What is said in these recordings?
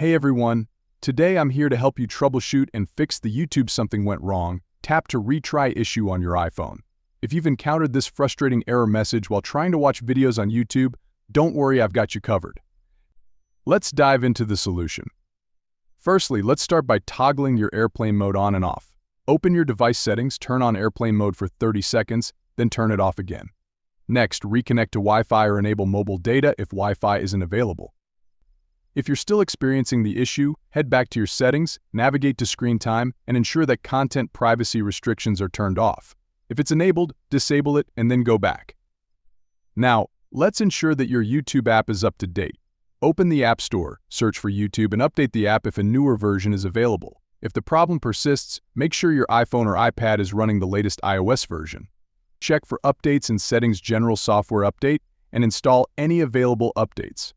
Hey everyone, today I'm here to help you troubleshoot and fix the YouTube something went wrong, tap to retry issue on your iPhone. If you've encountered this frustrating error message while trying to watch videos on YouTube, don't worry, I've got you covered. Let's dive into the solution. Firstly, let's start by toggling your airplane mode on and off. Open your device settings, turn on airplane mode for 30 seconds, then turn it off again. Next, reconnect to Wi-Fi or enable mobile data if Wi-Fi isn't available. If you're still experiencing the issue, head back to your settings, navigate to screen time, and ensure that content privacy restrictions are turned off. If it's enabled, disable it and then go back. Now, let's ensure that your YouTube app is up to date. Open the App Store, search for YouTube, and update the app if a newer version is available. If the problem persists, make sure your iPhone or iPad is running the latest iOS version. Check for updates in Settings General Software Update and install any available updates.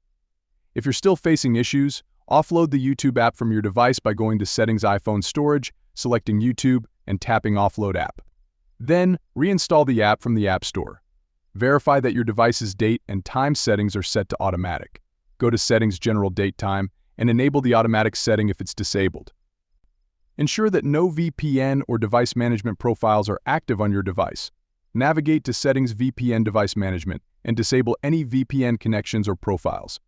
If you're still facing issues, offload the YouTube app from your device by going to Settings iPhone Storage, selecting YouTube, and tapping Offload App. Then, reinstall the app from the App Store. Verify that your device's date and time settings are set to automatic. Go to Settings General Date Time and enable the automatic setting if it's disabled. Ensure that no VPN or device management profiles are active on your device. Navigate to Settings VPN Device Management and disable any VPN connections or profiles.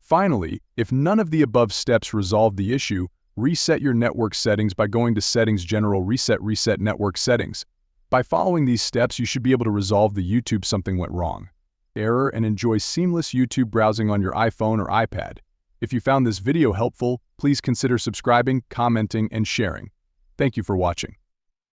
Finally, if none of the above steps resolve the issue, reset your network settings by going to Settings General Reset Network Settings. By following these steps, you should be able to resolve the YouTube something went wrong error and enjoy seamless YouTube browsing on your iPhone or iPad. If you found this video helpful, please consider subscribing, commenting, and sharing. Thank you for watching.